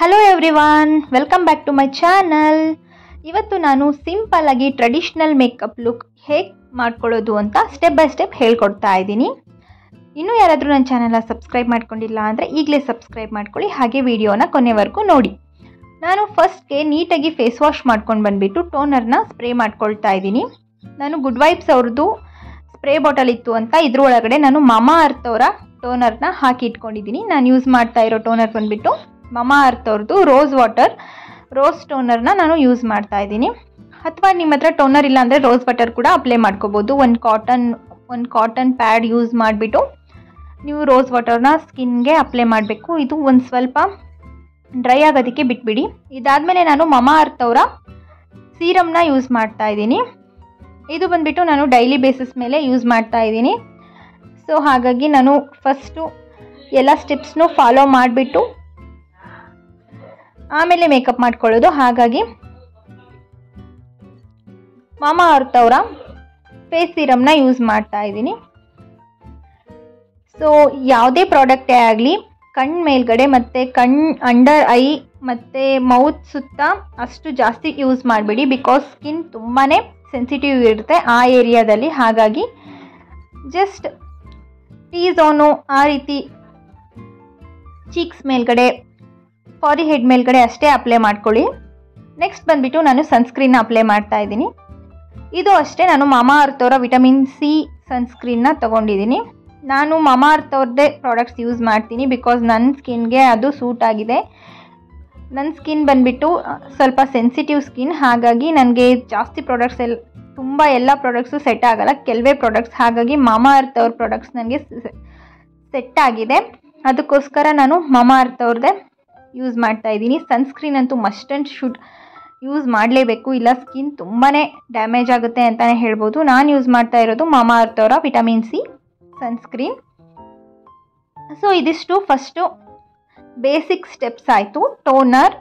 Hello everyone, welcome back to my channel. ಇವತ್ತು ನಾನು simple ಆಗಿ ಟ್ರೆಡಿಷ್ನಲ್ ಮೇಕಪ್ ಲುಕ್ ಹೇಗೆ ಮಾಡ್ಕೊಳ್ಳೋದು ಅಂತ ಸ್ಟೆಪ್ ಬೈ ಸ್ಟೆಪ್ ಹೇಳ್ಕೊಡ್ತಾ ಇದ್ದೀನಿ. ಇನ್ನೂ ಯಾರಾದರೂ ನನ್ನ ಚಾನಲ್ನ ಸಬ್ಸ್ಕ್ರೈಬ್ ಮಾಡ್ಕೊಂಡಿಲ್ಲ ಅಂದರೆ ಈಗಲೇ ಸಬ್ಸ್ಕ್ರೈಬ್ ಮಾಡ್ಕೊಳ್ಳಿ, ಹಾಗೆ ವಿಡಿಯೋನ ಕೊನೆವರೆಗೂ ನೋಡಿ. ನಾನು ಫಸ್ಟ್ಗೆ ನೀಟಾಗಿ ಫೇಸ್ ವಾಶ್ ಮಾಡ್ಕೊಂಡು ಬಂದುಬಿಟ್ಟು ಟೋನರ್ನ ಸ್ಪ್ರೇ ಮಾಡ್ಕೊಳ್ತಾ ಇದ್ದೀನಿ. ನಾನು ಗುಡ್ ವೈಬ್ಸ್ ಅವ್ರದ್ದು ಸ್ಪ್ರೇ ಬಾಟಲ್ ಇತ್ತು ಅಂತ ಇದ್ರ ಒಳಗಡೆ ನಾನು ಮಮಾ ಅರ್ತ್ ಅವರ ಟೋನರ್ನ ಹಾಕಿ ಇಟ್ಕೊಂಡಿದ್ದೀನಿ. ನಾನು ಯೂಸ್ ಮಾಡ್ತಾ ಇರೋ ಟೋನರ್ ಬಂದುಬಿಟ್ಟು ಮಮಾ ಅರ್ತ್ ಅವ್ರದ್ದು ರೋಸ್ ಟೋನರ್ನ ನಾನು ಯೂಸ್ ಮಾಡ್ತಾ ಇದ್ದೀನಿ. ಅಥವಾ ನಿಮ್ಮ ಹತ್ರ ಟೋನರ್ ಇಲ್ಲ ಅಂದರೆ ರೋಸ್ ವಾಟರ್ ಕೂಡ ಅಪ್ಲೈ ಮಾಡ್ಕೋಬೋದು. ಒಂದು ಕಾಟನ್ ಪ್ಯಾಡ್ ಯೂಸ್ ಮಾಡಿಬಿಟ್ಟು ನೀವು ರೋಸ್ ವಾಟರ್ನ ಸ್ಕಿನ್ಗೆ ಅಪ್ಲೈ ಮಾಡಬೇಕು. ಇದು ಒಂದು ಸ್ವಲ್ಪ ಡ್ರೈ ಆಗೋದಕ್ಕೆ ಬಿಟ್ಬಿಡಿ. ಇದಾದಮೇಲೆ ನಾನು ಮಮಾ ಅರ್ತ್ ಅವರ ಸೀರಮ್ನ ಯೂಸ್ ಮಾಡ್ತಾ ಇದ್ದೀನಿ. ಇದು ಬಂದುಬಿಟ್ಟು ನಾನು ಡೈಲಿ ಬೇಸಿಸ್ ಮೇಲೆ ಯೂಸ್ ಮಾಡ್ತಾ ಇದ್ದೀನಿ. ಸೊ ಹಾಗಾಗಿ ನಾನು ಫಸ್ಟು ಎಲ್ಲ ಸ್ಟೆಪ್ಸ್ನು ಫಾಲೋ ಮಾಡಿಬಿಟ್ಟು ಆಮೇಲೆ ಮೇಕಪ್ ಮಾಡ್ಕೊಳ್ಳೋದು. ಹಾಗಾಗಿ ಮಮಾ ಅರ್ತ್ ಅವರ ಫೇಸ್ ಸೀರಮ್ನ ಯೂಸ್ ಮಾಡ್ತಾ ಇದ್ದೀನಿ. ಸೊ ಯಾವುದೇ ಪ್ರಾಡಕ್ಟೇ ಆಗಲಿ ಕಣ್ಣು ಮೇಲ್ಗಡೆ ಮತ್ತು ಅಂಡರ್ ಐ ಮತ್ತು ಮೌತ್ ಸುತ್ತ ಅಷ್ಟು ಜಾಸ್ತಿ ಯೂಸ್ ಮಾಡಬೇಡಿ. ಬಿಕಾಸ್ ಸ್ಕಿನ್ ತುಂಬಾ ಸೆನ್ಸಿಟಿವ್ ಇರುತ್ತೆ ಆ ಏರಿಯಾದಲ್ಲಿ. ಹಾಗಾಗಿ ಜಸ್ಟ್ ಟೀ ಝೋನು ಆ ರೀತಿ ಚೀಕ್ಸ್ ಮೇಲ್ಗಡೆ, ಫಾರಿ ಹೆಡ್ ಮೇಲ್ಗಡೆ ಅಷ್ಟೇ ಅಪ್ಲೈ ಮಾಡ್ಕೊಳ್ಳಿ. ನೆಕ್ಸ್ಟ್ ಬಂದುಬಿಟ್ಟು ನಾನು ಸನ್ಸ್ಕ್ರೀನ್ನ ಅಪ್ಲೈ ಮಾಡ್ತಾ ಇದ್ದೀನಿ. ಇದು ಅಷ್ಟೇ, ನಾನು ಮಮಾ ಅರ್ತ್ ಅವರ ವಿಟಮಿನ್ ಸಿ ಸನ್ಸ್ಕ್ರೀನ್ನ ತೊಗೊಂಡಿದ್ದೀನಿ. ನಾನು ಮಮಾ ಅರ್ತ್ ಅವ್ರದ್ದೇ ಪ್ರಾಡಕ್ಟ್ಸ್ ಯೂಸ್ ಮಾಡ್ತೀನಿ ಬಿಕಾಸ್ ನನ್ನ ಸ್ಕಿನ್ಗೆ ಅದು ಸೂಟ್ ಆಗಿದೆ. ನನ್ನ ಸ್ಕಿನ್ ಬಂದುಬಿಟ್ಟು ಸ್ವಲ್ಪ ಸೆನ್ಸಿಟಿವ್ ಸ್ಕಿನ್, ಹಾಗಾಗಿ ನನಗೆ ಜಾಸ್ತಿ ಪ್ರಾಡಕ್ಟ್ಸ್ ಎಲ್ಲ ಪ್ರಾಡಕ್ಟ್ಸು ಸೆಟ್ ಆಗೋಲ್ಲ, ಕೆಲವೇ ಪ್ರಾಡಕ್ಟ್ಸ್. ಹಾಗಾಗಿ ಮಮಾ ಅರ್ತ್ ಅವ್ರ ಪ್ರಾಡಕ್ಟ್ಸ್ ನನಗೆ ಸೆಟ್ ಆಗಿದೆ. ಅದಕ್ಕೋಸ್ಕರ ನಾನು ಮಮಾ ಅರ್ತ್ ಅವ್ರದ್ದೇ ಯೂಸ್ ಮಾಡ್ತಾ ಇದ್ದೀನಿ. ಸನ್ಸ್ಕ್ರೀನ್ ಅಂತೂ ಮಸ್ಟ್ ಆ್ಯಂಡ್ ಶುಡ್ ಯೂಸ್ ಮಾಡಲೇಬೇಕು, ಇಲ್ಲ ಸ್ಕಿನ್ ತುಂಬಾ ಡ್ಯಾಮೇಜ್ ಆಗುತ್ತೆ ಅಂತಲೇ ಹೇಳ್ಬೋದು. ನಾನು ಯೂಸ್ ಮಾಡ್ತಾ ಇರೋದು ಮಮಾ ಅರ್ತ್ ಅವರ ವಿಟಮಿನ್ ಸಿ ಸನ್ಸ್ಕ್ರೀನ್. ಸೊ ಇದಿಷ್ಟು ಫಸ್ಟು ಬೇಸಿಕ್ ಸ್ಟೆಪ್ಸ್ ಆಯಿತು. ಟೋನರ್,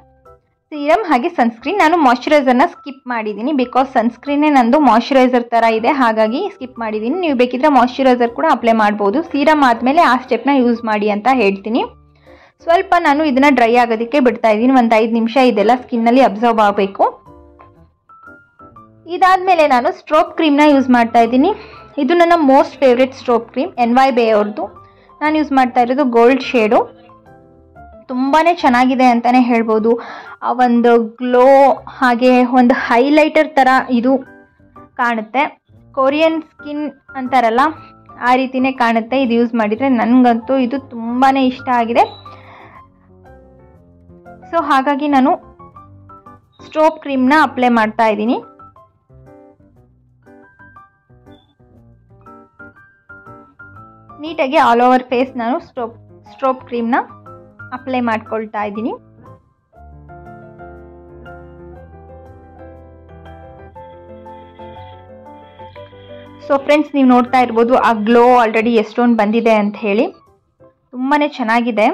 ಸೀರಮ್ ಹಾಗೆ ಸನ್ಸ್ಕ್ರೀನ್. ನಾನು ಮಾಯ್ಶ್ಚರೈಸರ್ನ ಸ್ಕಿಪ್ ಮಾಡಿದ್ದೀನಿ ಬಿಕಾಸ್ ಸನ್ಸ್ಕ್ರೀನೇ ನಂದು ಮಾಯ್ಶ್ಚರೈಸರ್ ಥರ ಇದೆ, ಹಾಗಾಗಿ ಸ್ಕಿಪ್ ಮಾಡಿದ್ದೀನಿ. ನೀವು ಬೇಕಿದ್ರೆ ಮಾಯ್ಶ್ಚರೈಸರ್ ಕೂಡ ಅಪ್ಲೈ ಮಾಡ್ಬೋದು. ಸೀರಮ್ ಆದಮೇಲೆ ಆ ಸ್ಟೆಪ್ನ ಯೂಸ್ ಮಾಡಿ ಅಂತ ಹೇಳ್ತೀನಿ. ಸ್ವಲ್ಪ ನಾನು ಇದನ್ನು ಡ್ರೈ ಆಗೋದಕ್ಕೆ ಬಿಡ್ತಾ ಇದ್ದೀನಿ, ಒಂದು 5 ನಿಮಿಷ ಇದೆಲ್ಲ ಸ್ಕಿನ್ನಲ್ಲಿ ಅಬ್ಸರ್ವ್ ಆಗಬೇಕು. ಇದಾದಮೇಲೆ ನಾನು ಸ್ಟ್ರೋಪ್ ಕ್ರೀಮ್ನ ಯೂಸ್ ಮಾಡ್ತಾ ಇದ್ದೀನಿ. ಇದು ನನ್ನ ಮೋಸ್ಟ್ ಫೇವ್ರೆಟ್ ಸ್ಟ್ರೋಪ್ ಕ್ರೀಮ್, NYBE ಅವ್ರದ್ದು. ನಾನು ಯೂಸ್ ಮಾಡ್ತಾ ಇರೋದು ಗೋಲ್ಡ್ ಶೇಡು. ತುಂಬಾ ಚೆನ್ನಾಗಿದೆ ಅಂತಲೇ ಹೇಳ್ಬೋದು. ಆ ಒಂದು ಗ್ಲೋ ಹಾಗೆ ಒಂದು ಹೈಲೈಟರ್ ಥರ ಇದು ಕಾಣುತ್ತೆ. ಕೊರಿಯನ್ ಸ್ಕಿನ್ ಅಂತಾರಲ್ಲ ಆ ರೀತಿಯೇ ಕಾಣುತ್ತೆ ಇದು ಯೂಸ್ ಮಾಡಿದರೆ. ನನಗಂತೂ ಇದು ತುಂಬಾ ಇಷ್ಟ ಆಗಿದೆ. ಸೊ ಹಾಗಾಗಿ ನಾನು ಸ್ಟ್ರೋಪ್ ಕ್ರೀಮ್ನ ಅಪ್ಲೈ ಮಾಡ್ತಾ ಇದ್ದೀನಿ. ನೀಟಾಗಿ ಆಲ್ ಓವರ್ ಫೇಸ್ ನಾನು ಸ್ಟ್ರೋಪ್ ಕ್ರೀಮ್ನ ಅಪ್ಲೈ ಮಾಡ್ಕೊಳ್ತಾ ಇದ್ದೀನಿ. ಸೊ ಫ್ರೆಂಡ್ಸ್, ನೀವು ನೋಡ್ತಾ ಇರ್ಬೋದು ಆ ಗ್ಲೋ ಆಲ್ರೆಡಿ ಎಷ್ಟೊಂದು ಬಂದಿದೆ ಅಂತ ಹೇಳಿ. ತುಂಬಾ ಚೆನ್ನಾಗಿದೆ.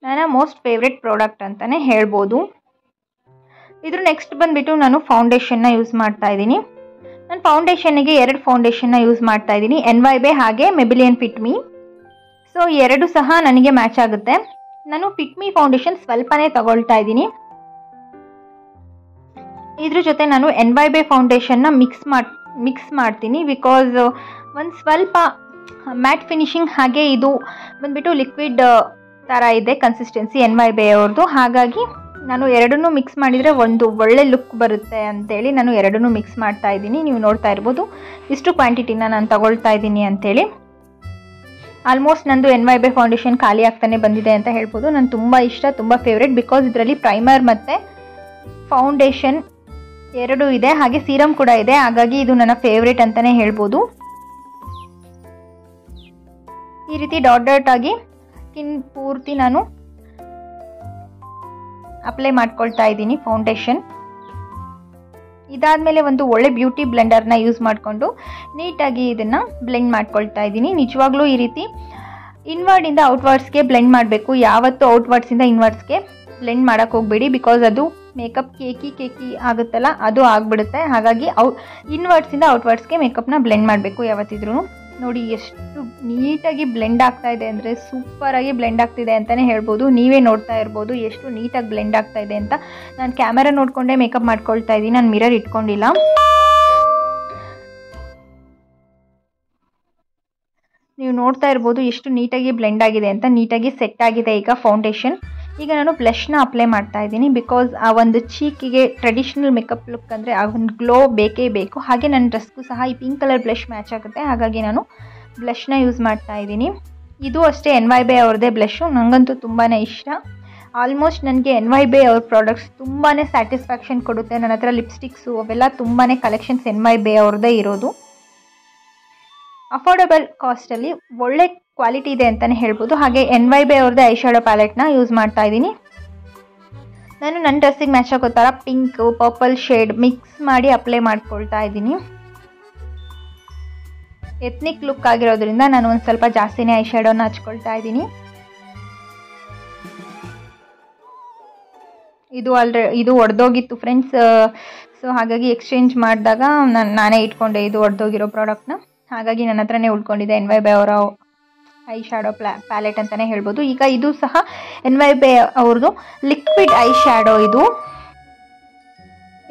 ನನ್ನ ಮೋಸ್ಟ್ ಫೇವ್ರೆಟ್ ಪ್ರಾಡಕ್ಟ್ ಅಂತಲೇ ಹೇಳ್ಬೋದು. ಇದ್ರ ನೆಕ್ಸ್ಟ್ ಬಂದುಬಿಟ್ಟು ನಾನು ಫೌಂಡೇಶನ್ನ ಯೂಸ್ ಮಾಡ್ತಾ ಇದ್ದೀನಿ. ನಾನು ಫೌಂಡೇಶನ್ನಿಗೆ 2 ಫೌಂಡೇಶನ್ನ ಯೂಸ್ ಮಾಡ್ತಾ ಇದ್ದೀನಿ, NYBE ಹಾಗೆ Maybelline Fit Me. ಸೊ ಎರಡು ಸಹ ನನಗೆ ಮ್ಯಾಚ್ ಆಗುತ್ತೆ. ನಾನು ಫಿಟ್ ಮಿ ಫೌಂಡೇಶನ್ ಸ್ವಲ್ಪನೇ ತಗೊಳ್ತಾ ಇದ್ದೀನಿ. ಇದ್ರ ಜೊತೆ ನಾನು NYBE ಫೌಂಡೇಶನ್ನ ಮಿಕ್ಸ್ ಮಾಡ್ತೀನಿ ಬಿಕಾಸ್ ಒಂದು ಸ್ವಲ್ಪ ಮ್ಯಾಟ್ ಫಿನಿಶಿಂಗ್, ಹಾಗೆ ಇದು ಬಂದುಬಿಟ್ಟು ಲಿಕ್ವಿಡ್ ಥರ ಇದೆ ಕನ್ಸಿಸ್ಟೆನ್ಸಿ NYBE ಅವ್ರದ್ದು. ಹಾಗಾಗಿ ನಾನು ಎರಡನ್ನೂ ಮಿಕ್ಸ್ ಮಾಡಿದರೆ ಒಂದು ಒಳ್ಳೆ ಲುಕ್ ಬರುತ್ತೆ ಅಂತೇಳಿ ನಾನು ಎರಡನ್ನೂ ಮಿಕ್ಸ್ ಮಾಡ್ತಾ ಇದ್ದೀನಿ. ನೀವು ನೋಡ್ತಾ ಇರ್ಬೋದು ಇಷ್ಟು ಕ್ವಾಂಟಿಟಿನ ನಾನು ತಗೊಳ್ತಾ ಇದ್ದೀನಿ ಅಂಥೇಳಿ. ಆಲ್ಮೋಸ್ಟ್ ನಂದು NYBE ಫೌಂಡೇಶನ್ ಖಾಲಿ ಆಗ್ತಾನೆ ಬಂದಿದೆ ಅಂತ ಹೇಳ್ಬೋದು. ನಾನು ತುಂಬ ಇಷ್ಟ, ತುಂಬ ಫೇವ್ರೇಟ್ ಬಿಕಾಸ್ ಇದರಲ್ಲಿ ಪ್ರೈಮರ್ ಮತ್ತು ಫೌಂಡೇಶನ್ ಎರಡೂ ಇದೆ, ಹಾಗೆ ಸೀರಮ್ ಕೂಡ ಇದೆ. ಹಾಗಾಗಿ ಇದು ನನ್ನ ಫೇವ್ರೇಟ್ ಅಂತಲೇ ಹೇಳ್ಬೋದು. ಈ ರೀತಿ ಡಾಟ್ ಆಗಿ ಸ್ಕಿನ್ ಪೂರ್ತಿ ನಾನು ಅಪ್ಲೈ ಮಾಡ್ಕೊಳ್ತಾ ಇದ್ದೀನಿ ಫೌಂಡೇಶನ್. ಇದಾದಮೇಲೆ ಒಂದು ಒಳ್ಳೆ ಬ್ಯೂಟಿ ಬ್ಲೆಂಡರ್ನ ಯೂಸ್ ಮಾಡಿಕೊಂಡು ನೀಟಾಗಿ ಇದನ್ನು ಬ್ಲೆಂಡ್ ಮಾಡ್ಕೊಳ್ತಾ ಇದ್ದೀನಿ. ನಿಜವಾಗ್ಲೂ ಈ ರೀತಿ ಇನ್ವರ್ಡಿಂದ ಔಟ್ವರ್ಡ್ಸ್ಗೆ ಬ್ಲೆಂಡ್ ಮಾಡಬೇಕು. ಯಾವತ್ತೂ ಔಟ್ವರ್ಡ್ಸಿಂದ ಇನ್ವರ್ಡ್ಸ್ಗೆ ಬ್ಲೆಂಡ್ ಮಾಡೋಕ್ಕೆ ಹೋಗಬೇಡಿ ಬಿಕಾಸ್ ಅದು ಮೇಕಪ್ ಕೇಕಿ ಆಗುತ್ತಲ್ಲ ಅದು ಆಗಿಬಿಡುತ್ತೆ. ಹಾಗಾಗಿ ಇನ್ವರ್ಡ್ಸಿಂದ ಔಟ್ವರ್ಡ್ಸ್ಗೆ ಮೇಕಪ್ನ ಬ್ಲೆಂಡ್ ಮಾಡಬೇಕು ಯಾವತ್ತಿದ್ರೂ. ನೋಡಿ ಎಷ್ಟು ನೀಟಾಗಿ ಬ್ಲೆಂಡ್ ಆಗ್ತಾ ಇದೆ ಅಂದರೆ ಸೂಪರಾಗಿ ಬ್ಲೆಂಡ್ ಆಗ್ತಿದೆ ಅಂತಲೇ ಹೇಳ್ಬೋದು. ನೀವೇ ನೋಡ್ತಾ ಇರ್ಬೋದು ಎಷ್ಟು ನೀಟಾಗಿ ಬ್ಲೆಂಡ್ ಆಗ್ತಾ ಇದೆ ಅಂತ. ನಾನು ಕ್ಯಾಮೆರಾ ನೋಡಿಕೊಂಡೇ ಮೇಕಪ್ ಮಾಡ್ಕೊಳ್ತಾ ಇದ್ದೀನಿ, ನಾನು ಮಿರರ್ ಇಟ್ಕೊಂಡಿಲ್ಲ. ನೀವು ನೋಡ್ತಾ ಇರ್ಬೋದು ಎಷ್ಟು ನೀಟಾಗಿ ಬ್ಲೆಂಡ್ ಆಗಿದೆ ಅಂತ, ನೀಟಾಗಿ ಸೆಟ್ ಆಗಿದೆ ಈಗ ಫೌಂಡೇಶನ್. ಈಗ ನಾನು ಬ್ಲಷ್ನ ಅಪ್ಲೈ ಮಾಡ್ತಾ ಇದ್ದೀನಿ, ಬಿಕಾಸ್ ಆ ಒಂದು ಚೀಕಿಗೆ ಟ್ರೆಡಿಷ್ನಲ್ ಮೇಕಪ್ ಲುಕ್ ಅಂದರೆ ಆ ಒಂದು ಗ್ಲೋ ಬೇಕೇ ಬೇಕು. ಹಾಗೆ ನನ್ನ ಡ್ರೆಸ್ಗೂ ಸಹ ಈ ಪಿಂಕ್ ಕಲರ್ ಬ್ಲಷ್ ಮ್ಯಾಚ್ ಆಗುತ್ತೆ, ಹಾಗಾಗಿ ನಾನು ಬ್ಲಷ್ನ ಯೂಸ್ ಮಾಡ್ತಾ ಇದ್ದೀನಿ. ಇದು ಅಷ್ಟೇ NYBay ಅವ್ರದ್ದೇ ಬ್ಲಷು, ನನಗಂತೂ ತುಂಬಾ ಇಷ್ಟ. ಆಲ್ಮೋಸ್ಟ್ ನನಗೆ NYBay ಅವ್ರ ಪ್ರಾಡಕ್ಟ್ಸ್ ತುಂಬಾ ಸ್ಯಾಟಿಸ್ಫ್ಯಾಕ್ಷನ್ ಕೊಡುತ್ತೆ. ನನ್ನ ಹತ್ರ ಲಿಪ್ಸ್ಟಿಕ್ಸು ಅವೆಲ್ಲ ತುಂಬಾ ಕಲೆಕ್ಷನ್ಸ್ NYBay ಅವ್ರದ್ದೇ ಇರೋದು. ಅಫೋರ್ಡಬಲ್ ಕಾಸ್ಟಲ್ಲಿ ಒಳ್ಳೆ ಕ್ವಾಲಿಟಿ ಇದೆ ಅಂತಲೇ ಹೇಳ್ಬೋದು. ಹಾಗೆ NYBay ಅವ್ರದ್ದೇ ಐ ಶ್ಯಾಡೋ ಪ್ಯಾಲೆಟ್ನ ಯೂಸ್ ಮಾಡ್ತಾ ಇದ್ದೀನಿ. ನಾನು ನನ್ನ ಡ್ರೆಸ್ಸಿಗೆ ಮ್ಯಾಚ್ ಆಗೋ ಥರ ಪಿಂಕ್ ಪರ್ಪಲ್ ಶೇಡ್ ಮಿಕ್ಸ್ ಮಾಡಿ ಅಪ್ಲೈ ಮಾಡ್ಕೊಳ್ತಾ ಇದ್ದೀನಿ. ಎತ್ನಿಕ್ ಲುಕ್ ಆಗಿರೋದ್ರಿಂದ ನಾನು ಒಂದು ಸ್ವಲ್ಪ ಜಾಸ್ತಿನೇ ಐ ಶ್ಯಾಡೋನ ಹಚ್ಕೊಳ್ತಾ ಇದ್ದೀನಿ. ಇದು ಒಡೆದೋಗಿತ್ತು ಫ್ರೆಂಡ್ಸ್, ಸೊ ಹಾಗಾಗಿ ಎಕ್ಸ್ಚೇಂಜ್ ಮಾಡಿದಾಗ ನಾನೇ ಇಟ್ಕೊಂಡೆ ಇದು ಒಡೆದೋಗಿರೋ ಪ್ರಾಡಕ್ಟ್ನ. ಹಾಗಾಗಿ ನನ್ನ ಹತ್ರನೇ ಉಳ್ಕೊಂಡಿದೆ NYBay ಅವರ ಐ ಶ್ಯಾಡೋ ಪ್ಯಾಲೆಟ್ ಅಂತಲೇ ಹೇಳ್ಬೋದು. ಈಗ ಇದು ಸಹ NYBay ಅವ್ರದ್ದು ಲಿಕ್ವಿಡ್ ಐ ಶ್ಯಾಡೋ.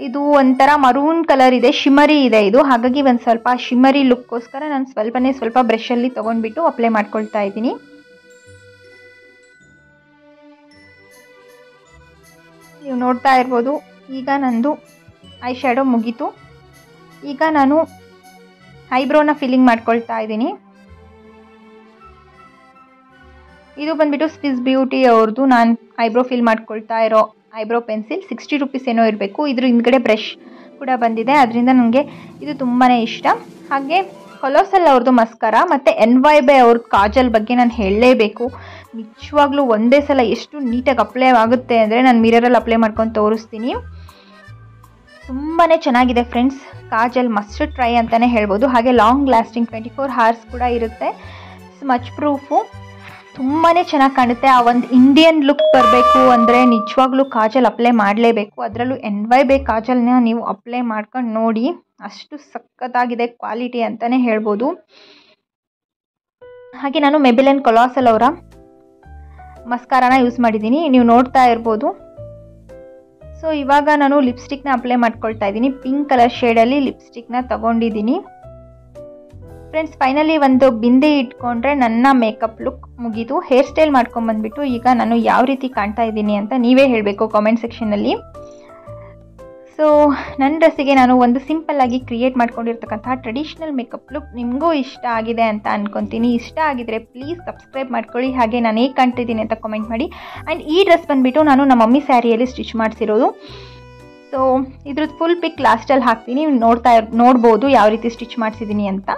ಇದು ಒಂಥರ ಮರೂನ್ ಕಲರ್ ಇದೆ, ಶಿಮರಿ ಇದೆ ಇದು. ಹಾಗಾಗಿ ಒಂದು ಸ್ವಲ್ಪ ಶಿಮರಿ ಲುಕ್ಕೋಸ್ಕರ ನಾನು ಸ್ವಲ್ಪ ಬ್ರಷಲ್ಲಿ ತೊಗೊಂಡ್ಬಿಟ್ಟು ಅಪ್ಲೈ ಮಾಡ್ಕೊಳ್ತಾ ಇದ್ದೀನಿ. ನೀವು ನೋಡ್ತಾ ಇರ್ಬೋದು ಈಗ ನಂದು ಐ ಶ್ಯಾಡೋ ಮುಗೀತು. ಈಗ ನಾನು ಐಬ್ರೋನ ಫಿಲ್ಲಿಂಗ್ ಮಾಡ್ಕೊಳ್ತಾ ಇದ್ದೀನಿ. ಇದು ಬಂದ್ಬಿಟ್ಟು ಸ್ವಿಸ್ ಬ್ಯೂಟಿ ಅವ್ರದ್ದು ನಾನು ಐಬ್ರೋ ಫಿಲ್ ಮಾಡ್ಕೊಳ್ತಾ ಇರೋ ಐಬ್ರೋ ಪೆನ್ಸಿಲ್. 60 ರೂಪೀಸ್ ಏನೋ ಇರಬೇಕು. ಇದ್ರ ಹಿಂದ್ಗಡೆ ಬ್ರಷ್ ಕೂಡ ಬಂದಿದೆ, ಅದರಿಂದ ನನಗೆ ಇದು ತುಂಬಾ ಇಷ್ಟ. ಹಾಗೆ ಕೊಲೋಸಲ್ ಅವ್ರದ್ದು ಮಸ್ಕರ ಮತ್ತು NYBay ಅವ್ರದ್ದು ಕಾಜಲ್ ಬಗ್ಗೆ ನಾನು ಹೇಳಲೇಬೇಕು. ನಿಜವಾಗ್ಲೂ ಒಂದೇ ಸಲ ಎಷ್ಟು ನೀಟಾಗಿ ಅಪ್ಲೈ ಆಗುತ್ತೆ ಅಂದರೆ ನಾನು ಮಿರರಲ್ಲಿ ಅಪ್ಲೈ ಮಾಡ್ಕೊಂಡು ತೋರಿಸ್ತೀನಿ. ತುಂಬಾ ಚೆನ್ನಾಗಿದೆ ಫ್ರೆಂಡ್ಸ್, ಕಾಜಲ್ ಮಸ್ಟ್ ಟ್ರೈ ಅಂತಲೇ ಹೇಳ್ಬೋದು. ಹಾಗೆ ಲಾಂಗ್ ಲಾಸ್ಟಿಂಗ್ 24 hours ಕೂಡ ಇರುತ್ತೆ. ಸ್ಮಚ್ ಪ್ರೂಫು, ತುಂಬಾ ಚೆನ್ನಾಗಿ ಕಾಣುತ್ತೆ. ಆ ಒಂದು ಇಂಡಿಯನ್ ಲುಕ್ ಬರಬೇಕು ಅಂದರೆ ನಿಜವಾಗ್ಲೂ ಕಾಜಲ್ ಅಪ್ಲೈ ಮಾಡಲೇಬೇಕು. ಅದರಲ್ಲೂ NYBay ಕಾಜಲ್ನ ನೀವು ಅಪ್ಲೈ ಮಾಡ್ಕೊಂಡು ನೋಡಿ, ಅಷ್ಟು ಸಖತ್ತಾಗಿದೆ ಕ್ವಾಲಿಟಿ ಅಂತಲೇ ಹೇಳ್ಬೋದು. ಹಾಗೆ ನಾನು ಮೆಬಿಲಿನ್ ಕೊಲಾಸಲ್ ಅವರ ಮಸ್ಕಾರಾನ ಯೂಸ್ ಮಾಡಿದ್ದೀನಿ, ನೀವು ನೋಡ್ತಾ ಇರ್ಬೋದು. ಸೊ ಇವಾಗ ನಾನು ಲಿಪ್ಸ್ಟಿಕ್ನ ಅಪ್ಲೈ ಮಾಡ್ಕೊಳ್ತಾ ಇದ್ದೀನಿ. ಪಿಂಕ್ ಕಲರ್ ಶೇಡಲ್ಲಿ ಲಿಪ್ಸ್ಟಿಕ್ನ ತಗೊಂಡಿದ್ದೀನಿ ಫ್ರೆಂಡ್ಸ್. ಫೈನಲಿ ಒಂದು ಬಿಂದಿ ಇಟ್ಕೊಂಡ್ರೆ ನನ್ನ ಮೇಕಪ್ ಲುಕ್ ಮುಗಿದು. ಹೇರ್ ಸ್ಟೈಲ್ ಮಾಡ್ಕೊಂಬಂದ್ಬಿಟ್ಟು ಈಗ ನಾನು ಯಾವ ರೀತಿ ಕಾಣ್ತಾ ಇದ್ದೀನಿ ಅಂತ ನೀವೇ ಹೇಳಬೇಕು ಕಾಮೆಂಟ್ ಸೆಕ್ಷನಲ್ಲಿ. ಸೊ ನನ್ನ ಡ್ರೆಸ್ಸಿಗೆ ನಾನು ಒಂದು ಸಿಂಪಲ್ಲಾಗಿ ಕ್ರಿಯೇಟ್ ಮಾಡ್ಕೊಂಡಿರ್ತಕ್ಕಂಥ ಟ್ರೆಡಿಷ್ನಲ್ ಮೇಕಪ್ ಲುಕ್ ನಿಮಗೂ ಇಷ್ಟ ಆಗಿದೆ ಅಂತ ಅಂದ್ಕೊತೀನಿ. ಇಷ್ಟ ಆಗಿದ್ರೆ ಪ್ಲೀಸ್ ಸಬ್ಸ್ಕ್ರೈಬ್ ಮಾಡ್ಕೊಳ್ಳಿ. ಹಾಗೆ ನಾನು ಹೇಗೆ ಕಾಣ್ತಿದ್ದೀನಿ ಅಂತ ಕಮೆಂಟ್ ಮಾಡಿ. ಆ್ಯಂಡ್ ಈ ಡ್ರೆಸ್ ಬಂದುಬಿಟ್ಟು ನಾನು ನಮ್ಮ ಮಮ್ಮಿ ಸ್ಯಾರಿಯಲ್ಲಿ ಸ್ಟಿಚ್ ಮಾಡಿಸಿರೋದು. ಸೊ ಇದ್ರದ್ದು ಫುಲ್ ಪಿಕ್ ಲಾಸ್ಟಲ್ಲಿ ಹಾಕ್ತೀನಿ, ನೋಡ್ಬೋದು ಯಾವ ರೀತಿ ಸ್ಟಿಚ್ ಮಾಡಿಸಿದ್ದೀನಿ ಅಂತ.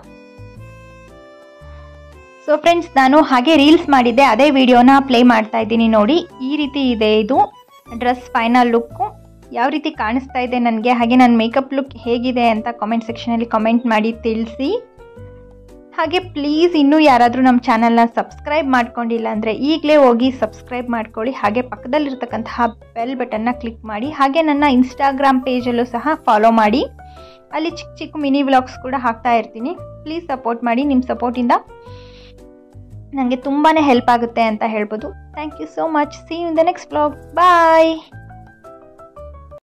ಸೊ ಫ್ರೆಂಡ್ಸ್, ನಾನು ಹಾಗೆ ರೀಲ್ಸ್ ಮಾಡಿದ್ದೆ, ಅದೇ ವಿಡಿಯೋನ ಪ್ಲೇ ಮಾಡ್ತಾ ಇದ್ದೀನಿ ನೋಡಿ. ಈ ರೀತಿ ಇದೆ ಇದು ಡ್ರೆಸ್ ಫೈನಲ್ ಲುಕ್ಕು. ಯಾವ ರೀತಿ ಕಾಣಿಸ್ತಾ ಇದೆ ನನಗೆ, ಹಾಗೆ ನನ್ನ ಮೇಕಪ್ ಲುಕ್ ಹೇಗಿದೆ ಅಂತ ಕಾಮೆಂಟ್ ಸೆಕ್ಷನಲ್ಲಿ ಕಮೆಂಟ್ ಮಾಡಿ ತಿಳಿಸಿ. ಹಾಗೆ ಪ್ಲೀಸ್ ಇನ್ನೂ ಯಾರಾದರೂ ನಮ್ಮ ಚಾನಲ್ನ ಸಬ್ಸ್ಕ್ರೈಬ್ ಮಾಡ್ಕೊಂಡಿಲ್ಲ ಅಂದರೆ ಈಗಲೇ ಹೋಗಿ ಸಬ್ಸ್ಕ್ರೈಬ್ ಮಾಡ್ಕೊಳ್ಳಿ. ಹಾಗೆ ಪಕ್ಕದಲ್ಲಿರ್ತಕ್ಕಂತಹ ಬೆಲ್ ಬಟನ್ನ ಕ್ಲಿಕ್ ಮಾಡಿ. ಹಾಗೆ ನನ್ನ ಇನ್ಸ್ಟಾಗ್ರಾಮ್ ಪೇಜಲ್ಲೂ ಸಹ ಫಾಲೋ ಮಾಡಿ, ಅಲ್ಲಿ ಚಿಕ್ಕ ಚಿಕ್ಕ ಮಿನಿ ವ್ಲಾಗ್ಸ್ ಕೂಡ ಹಾಕ್ತಾ ಇರ್ತೀನಿ. ಪ್ಲೀಸ್ ಸಪೋರ್ಟ್ ಮಾಡಿ, ನಿಮ್ಮ ಸಪೋರ್ಟಿಂದ ನನಗೆ ತುಂಬಾ ಹೆಲ್ಪ್ ಆಗುತ್ತೆ ಅಂತ ಹೇಳ್ಬೋದು. Thank you so much. See you in the next vlog. Bye.